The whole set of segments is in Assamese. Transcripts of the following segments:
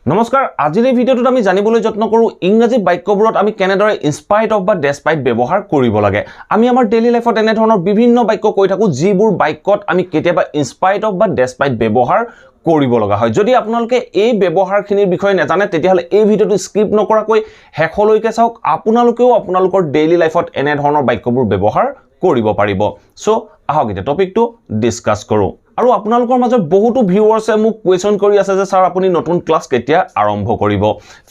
নমস্কাৰ আজিৰ এই ভিডিঅ'টোত আমি জানিবলৈ যত্ন কৰোঁ ইংৰাজী বাক্যবোৰত আমি কেনেদৰে ইনস্পাইট অফ বা ডেস্পাইট ব্যৱহাৰ কৰিব লাগে আমি আমাৰ ডেইলি লাইফত এনে ধৰণৰ বিভিন্ন বাক্য কৈ থাকোঁ যিবোৰ বাক্যত আমি কেতিয়াবা ইনস্পাইট অফ বা ডেস্পাইট ব্যৱহাৰ কৰিব লগা হয় যদি আপোনালোকে এই ব্যৱহাৰখিনিৰ বিষয়ে নাজানে তেতিয়াহ'লে এই ভিডিঅ'টো স্কিপ নকৰাকৈ শেষলৈকে চাওক আপোনালোকেও আপোনালোকৰ ডেইলি লাইফত এনে ধৰণৰ বাক্যবোৰ ব্যৱহাৰ কৰিব পাৰিব সো আহক এতিয়া টপিকটো ডিসকাস কৰোঁ আৰু আপোনালোকৰ মাজত বহুতো ভিউৱাৰ্ছে মোক কোৱেশ্চন কৰি আছে যে স্যাৰ আপুনি নতুন ক্লাছ কেতিয়া আৰম্ভ কৰিব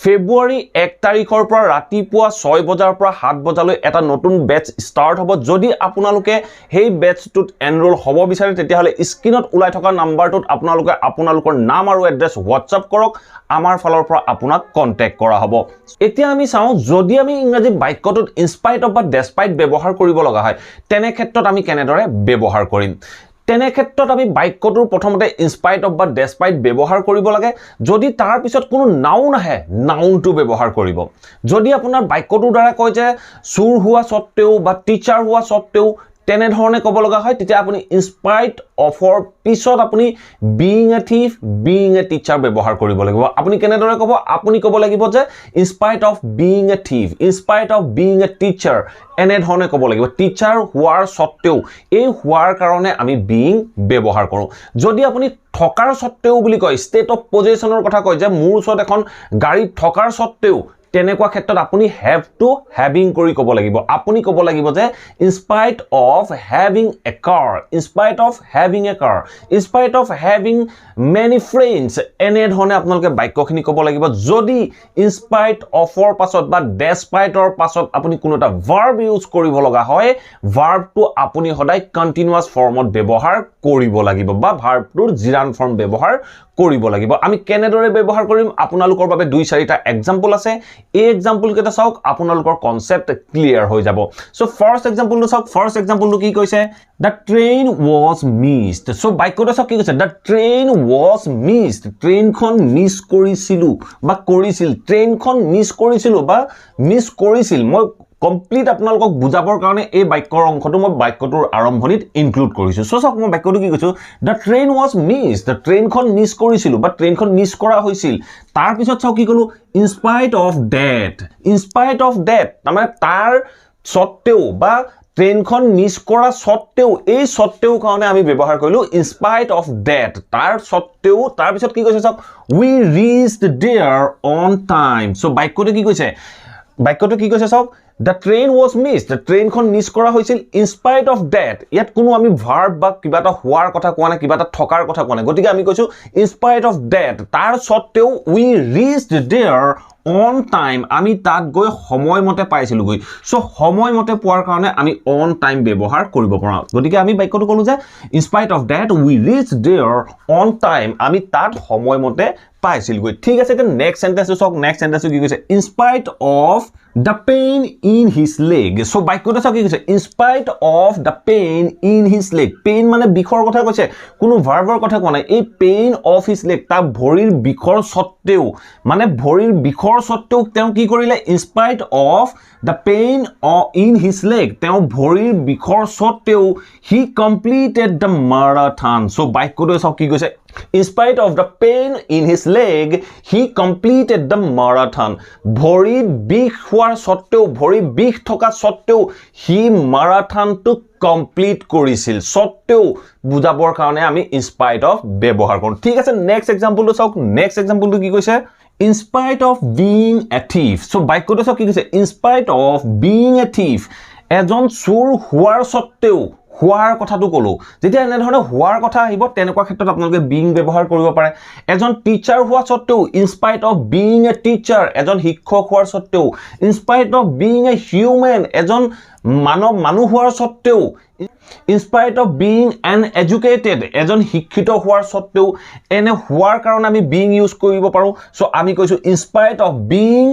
ফেব্ৰুৱাৰী 1 তাৰিখৰ পৰা ৰাতিপুৱা 6 বজাৰ পৰা 7 বজালৈ এটা নতুন বেচ ষ্টাৰ্ট হ'ব যদি আপোনালোকে সেই বেচটোত এনৰোল হ'ব বিচাৰে তেতিয়াহ'লে স্ক্ৰিনত ওলাই থকা নাম্বাৰটোত আপোনালোকে আপোনালোকৰ নাম আৰু এড্ৰেছ হোৱাটছআপ কৰক আমাৰ ফালৰ পৰা আপোনাক কন্টাক্ট কৰা হ'ব এতিয়া আমি চাওঁ যদি আমি ইংৰাজী বাক্যটোত ইনস্পাইট অফ বা ডেস্পাইট ব্যৱহাৰ কৰিব লগা হয় তেনে ক্ষেত্ৰত আমি কেনেদৰে ব্যৱহাৰ কৰিম তেনে ক্ষেত্ৰত আমি বাক্যটোৰ প্ৰথমতে ইনস্পাইট অফ বা ডেস্পাইট ব্যৱহাৰ কৰিব লাগে যদি তাৰ পিছত কোনো নাউন আহে নাউনটো ব্যৱহাৰ কৰিব যদি আপোনাৰ বাক্যটোৰ দ্বাৰা কয় যে চুৰ হোৱা সত্ত্বেও বা টিচাৰ হোৱা সত্ত্বেও তেনে ধৰণে ক'ব লগা হয় তেতিয়া আপুনি ইনস্পাইট অফৰ পিছত আপুনি being a thief being a teacher ব্যৱহাৰ কৰিব লাগিব আপুনি কেনেদৰে ক'ব আপুনি ক'ব লাগিব যে in spite of being a thief in spite of being a teacher এনে ধৰণে ক'ব লাগিব টিচাৰ হোৱাৰ সত্ত্বেও এই হোৱাৰ কাৰণে আমি বিং ব্যৱহাৰ কৰোঁ যদি আপুনি থকাৰ সত্ত্বেও বুলি কয় ষ্টেট অফ পজিশনৰ কথা কয় যে মোৰ ওচৰত এখন গাড়ী থকাৰ সত্ত্বেও তেনেকুৱা ক্ষেত্ৰত আপুনি হ্যাভ টু হ্যাভিং কৰি ক'ব লাগিব আপুনি ক'ব লাগিব যে in spite of having a car in spite of having a car in spite of having many friends এনে ধৰণে আপোনালোকে বাক্যখিনি ক'ব লাগিব যদি ইনস্পাইট অফৰ পাছত বা ডেস্পাইটৰ পাছত আপুনি কোনো এটা ভাৰ্ব ইউজ কৰিব লগা হয় ভাৰ্বটো আপুনি সদায় কন্টিনিউয়াছ ফৰ্মত ব্যৱহাৰ কৰিব লাগিব বা ভাৰ্বটোৰ জিৰান ফৰ্ম ব্যৱহাৰ কৰিব লাগিব আমি কেনেদৰে ব্যৱহাৰ কৰিম আপোনালোকৰ বাবে 2-4টা এক্সাম্পল আছে এই এক্সাম্পল কেইটা চাওক আপোনালোকৰ কনসেপ্ট ক্লিয়াৰ হৈ যাব সো ফাৰ্স্ট এক্সাম্পলটো চাওক ফাৰ্স্ট এক্সাম্পলটো কি কৈছে the train was missed so বাক্যটো চাওক কি কৈছে the train was missed ট্ৰেইনখন মিস কৰিছিলো বা কৰিছিল ট্ৰেইনখন মিস কৰিছিলো বা মিস কৰিছিল মই কমপ্লিট আপোনালোকক বুজাবৰ কাৰণে এই বাক্যৰ অংশটো মই বাক্যটোৰ আৰম্ভণিত ইনক্লুড কৰিছো সো চাওক মই বাক্যটো কি কৈছো the train was missed the ট্ৰেইনখন মিস কৰিছিলো বা ট্ৰেইনখন মিস কৰা হৈছিল তাৰ পিছত চাওক কি কলো in spite of that মানে তাৰ সত্ত্বেও বা ট্ৰেইনখন মিস কৰা সত্ত্বেও এই সত্ত্বেও কাৰণে আমি ব্যৱহাৰ কৰিলো in spite of that তাৰ সত্ত্বেও তাৰ পিছত কি কৈছে চাওক we reached there on time so বাক্যটো কি কৈছে চাওক the train was missed the ট্ৰেইনখন মিস কৰা হৈছিল in spite of that ইয়াত কোনো আমি ভাৰ্ব বা কিবা এটা হোৱাৰ কথা কোৱা নাই কিবা এটা থকাৰ কথা কোৱা নাই গতিকে আমি কৈছো in spite of that তাৰ সত্ত্বেও we reached there on time আমি তাত গৈ সময়মতে পাইছিলো গৈ সো সময়মতে পোৱাৰ কাৰণে আমি on time ব্যৱহাৰ কৰিব পাৰো গতিকে আমি বাক্যটো কলো যে in spite of that we reached there on time আমি তাত সময়মতে পাইছিল গৈ ঠিক আছে এটা নেক্সট সেন্টেন্সটো চাওক নেক্সট সেন্টেন্সটো কি কৈছে in spite of the pain in his leg so বাক্যটো চাওক কি কৈছে in spite of the pain in his leg pain মানে বিষৰ কথা কৈছে কোনো ভাৰ্বৰ কথা কোৱা নাই এই pain of his leg তা ভৰিৰ বিষৰ সত্ত্বেও মানে ভৰিৰ বিষৰ সত্ত্বেও তেওঁ কি কৰিলে in spite of the pain in his leg তেওঁ ভৰিৰ বিষৰ সত্ত্বেও he completed the marathon so বাক্যটো চাওক কি কৈছে in spite of the pain in his leg he completed the marathon ভৰি বিষ হোৱাৰ সত্ত্বেও ভৰি বিষ থকা সত্ত্বেও he marathon to complete কৰিছিল সত্ত্বেও বুজাবৰ কাৰণে আমি in spite of ব্যৱহাৰ কৰোঁ ঠিক আছে নেক্সট এক্সাম্পলটো চাওক নেক্সট এক্সাম্পলটো কি কৈছে in spite of being a thief so বাক্যটো চাওক কি কৈছে in spite of being a thief এজন চোৰ হোৱাৰ সত্ত্বেও হোৱাৰ কথাটো কলো যেতিয়া এনে ধৰণে হোৱাৰ কথা আহিব তেনেকুৱা ক্ষেত্ৰত আপোনালোকে বিং ব্যৱহাৰ কৰিব পাৰে এজন টিচাৰ হোৱা সত্ত্বেও in spite of being a teacher এজন শিক্ষক হোৱাৰ সত্ত্বেও in spite of being a human এজন মানুহ হোৱাৰ সত্ত্বেও in spite of being an educated এজন শিক্ষিত হোৱাৰ সত্ত্বেও এনে হোৱাৰ কাৰণে আমি being ইউজ কৰিব পাৰো সো আমি কৈছো in spite of being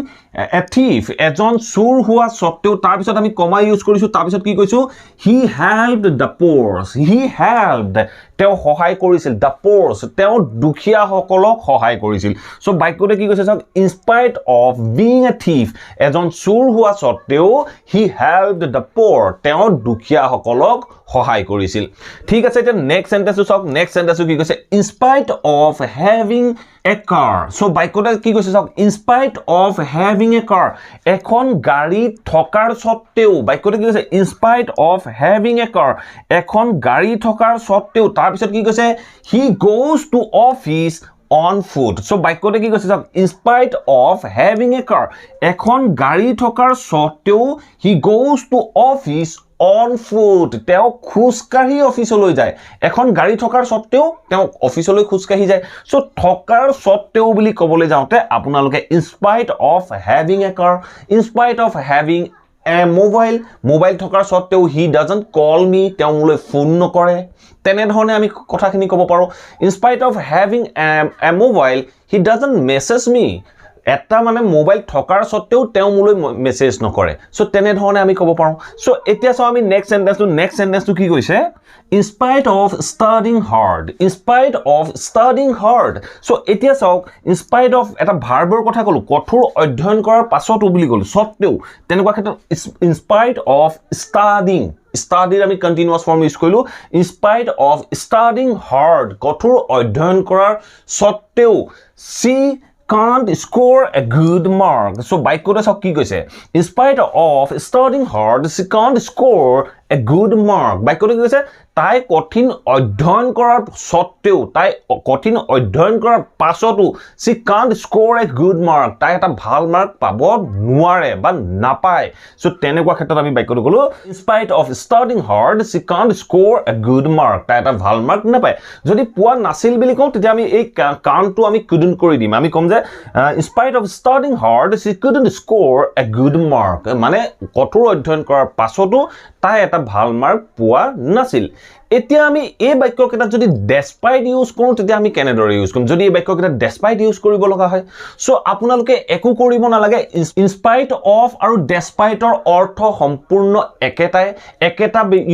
a thief এজন চোৰ হোৱা সত্ত্বেও তাৰ পিছত আমি কমা ইউজ কৰিছো তাৰ পিছত কি কৈছো he helped the poor he helped তেওঁ সহায় কৰিছিল the poor তেওঁ দুখীয়া সকলক সহায় কৰিছিল সো বাক্যটো কি কৈছে চাওক in spite of being a thief এজন চোৰ হোৱা সত্ত্বেও he helped the poor তেওঁ দুখীয়া সকলক সহায় কৰিছিল ঠিক আছে এটা নেক্সট সেন্টেন্সটো চাওক নেক্সট সেন্টেন্সটো কি কৈছে in spite of having a car so বাক্যটা কি কৈছে চাওক in spite of having a car এখন গাড়ী থকাৰ সত্ত্বেও বাক্যটা কি কৈছে in spite of having a car এখন গাড়ী থকাৰ সত্ত্বেও তাৰ পিছত কি কৈছে he goes to office on foot so বাক্যটা কি কৈছে চাওক in spite of having a car এখন গাড়ী থকাৰ সত্ত্বেও he goes to office on foot তেওঁ খুজকাঢ়ি অফিচলৈ যায় এখন গাড়ী থকাৰ সত্ত্বেও তেওঁ অফিচলৈ খুজকাঢ়ি যায় সো থকাৰ সত্ত্বেও বুলি ক'বলৈ যাওঁতে আপোনালোকে in spite of having a car in spite of having a mobile থকাৰ সত্ত্বেও he doesn't call me তেওঁ মোলৈ ফোন নকৰে তেনে ধৰণে আমি কথাখিনি ক'ব পাৰো in spite of having a mobile he doesn't message me এটা মানে মোবাইল থকাৰ সত্ত্বেও তেওঁ মোলৈ মেছেজ নকৰে সো তেনে ধৰণে আমি ক'ব পাৰো সো এতিয়া চাও আমি নেক্সট সেন্টেন্সটো কি কৈছে in spite of studying hard so এতিয়া চাওক in spite of এটা ভাৰ্বৰ কথা ক'লো কঠোৰ অধ্যয়ন কৰাৰ পাছতো বুলি ক'লো সত্ত্বেও তেনেকুৱা ক্ষেত্ৰত in spite of studying আমি কন্টিনিউয়াস ফৰ্ম ইউজ কৰিলো in spite of studying hard কঠোৰ অধ্যয়ন কৰাৰ সত্ত্বেও she can't score a good mark so বাক্যটা চাওক কি কৈছে in spite of studying hard she can't score a good mark বাক্যটা কি কৈছে তাই কঠিন অধ্যয়ন কৰাৰ সত্ত্বেও তাই কঠিন অধ্যয়ন কৰাৰ পাছতো she can't score a good mark তাই এটা ভাল মাৰ্ক পাব নোৱাৰে বা নাপায় সো তেনেকুৱা ক্ষেত্ৰত আমি বাক্যটো ক'লো in spite of studying hard she can't score a good mark তাই এটা ভাল মাৰ্ক নাপায় যদি পোৱা নাছিল বুলি কওঁ তেতিয়া আমি এই কাউন্টটো আমি couldn't কৰি দিম আমি কম যে in spite of studying hard she couldn't score a good mark মানে কঠোৰ অধ্যয়ন কৰাৰ পাছতো তাই এটা ভাল মাৰ্ক পোৱা নাছিল এতিয়া আমি এই বাক্যকেইটা যদি despite ইউজ কৰো তেতিয়া আমি কেনেদৰে ইউজ কৰিম যদি এই বাক্যকেইটা despite ইউজ কৰিব লগা হয় সো আপোনালোকে একো কৰিব নালাগে in spite of আৰু despite ৰ অৰ্থ সম্পূৰ্ণ একেটা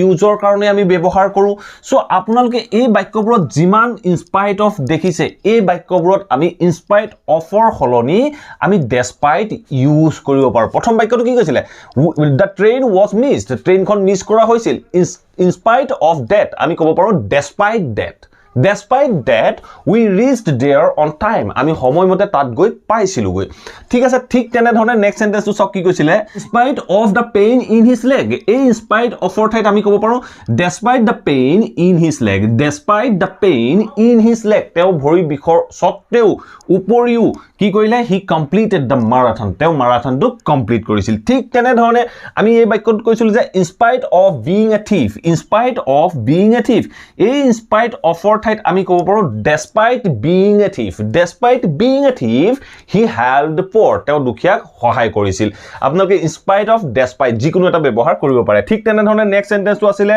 ইউজৰ কাৰণে আমি ব্যৱহাৰ কৰো সো আপোনালোকে এই বাক্যবোৰত যিমান in spite of দেখিছে এই বাক্যবোৰত আমি in spite of ৰ সলনি আমি despite ইউজ কৰিব পাৰো প্ৰথম বাক্যটো কি কৈছিলে the train was missed ট্ৰেইনখন মিছ কৰা হৈছিল in spite of that আমি ক'ব পাৰো despite that we reached there on time আমি সময়মতে তাত গৈ পাইছিলো গৈ ঠিক আছে ঠিক তেনে ধৰণে নেক্সট সেন্টেন্সটো সক কি কৈছিলে in spite of the pain in his leg এই in spite of ৰ ঠাইত আমি ক'ব পাৰো despite the pain in his leg তেওঁ ভৰি বিষৰ সত্ত্বেও উপৰিও কি কৰিলে he completed the marathon তেওঁ মাৰাথনটো কমপ্লিট কৰিছিল ঠিক তেনে ধৰণে আমি এই বাক্যত কৈছিল যে in spite of being a thief এই in spite of ৰ ঠাইত আমি ক'ব পাৰো despite being a thief he helped the poor তেওঁ দুখীয়াক সহায় কৰিছিল আপোনালোকে in spite of despite যিকোনো এটা ব্যৱহাৰ কৰিব পাৰে ঠিক তেনে ধৰণে নেক্সট সেন্টেন্সটো আছিল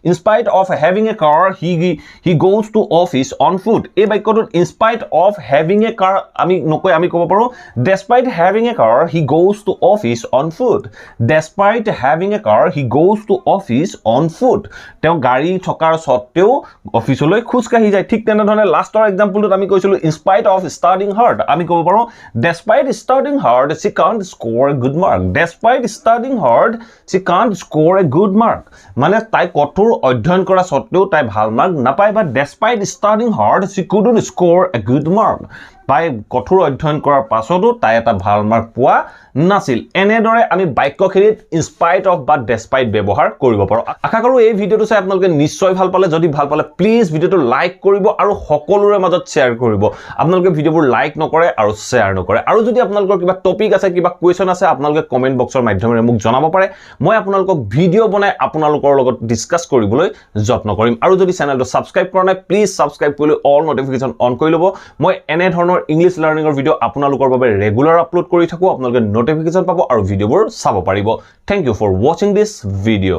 in spite of having a car he goes to office on foot এই বাক্যটোত in spite of having a car আমি নকৈ আমি ক'ব পাৰো despite having a car he goes to office on foot তেওঁ গাড়ী থকাৰ সত্ত্বেও অফিচলৈ খুজকাঢ়ি যায় ঠিক তেনে ধৰণে লাষ্টৰ এক্সাম্পলটোত আমি কৈছিলো in spite of studying hard আমি ক'ব পাৰো despite studying hard she can't score a good mark মানে তাই কঠোৰ অধ্যয়ন কৰা সত্ত্বেও তাই ভাল মাৰ্ক নাপায় বা despite studying hard she couldn't score a good mark তাই কঠোৰ অধ্যয়ন কৰাৰ পাছতো তাই এটা ভাল মাৰ্ক পোৱা নাছিল এনেদৰে আমি বাক্যখিনিত in spite of বা despite ব্যৱহাৰ কৰিব পাৰো আশা কৰো এই ভিডিওটো চাই আপোনালোকে নিশ্চয় ভাল পালে যদি ভাল পালে প্লিজ ভিডিওটো লাইক কৰিব আৰু সকলোৰে মাজত শেয়াৰ কৰিব আপোনালোকে ভিডিওবোৰ লাইক নকৰে আৰু শেয়াৰ নকৰে আৰু যদি আপোনালোকৰ কিবা টপিক আছে কিবা কোৱেশ্চন আছে আপোনালোকে কমেন্ট বক্সৰ মাধ্যমেৰে মোক জনাব পাৰে মই আপোনালোকক ভিডিও বনাই আপোনালোকৰ লগত ডিসকাস কৰিবলৈ যত্ন কৰিম আৰু যদি চেনেলটো সাবস্ক্ৰাইব কৰা নাই প্লিজ সাবস্ক্ৰাইব কৰি অল নোটিফিকেশন অন কৰি ল'ব মই এনে ধৰণৰ ইংলিশ লাৰ্নিংৰ ভিডিও আপোনালোকৰ বাবে ৰেগুলাৰ আপলোড কৰি থাকো আপোনালোকে নোটিফিকেশন পাব আৰু ভিডিওবোৰ চাব পাৰিব thank you for watching this video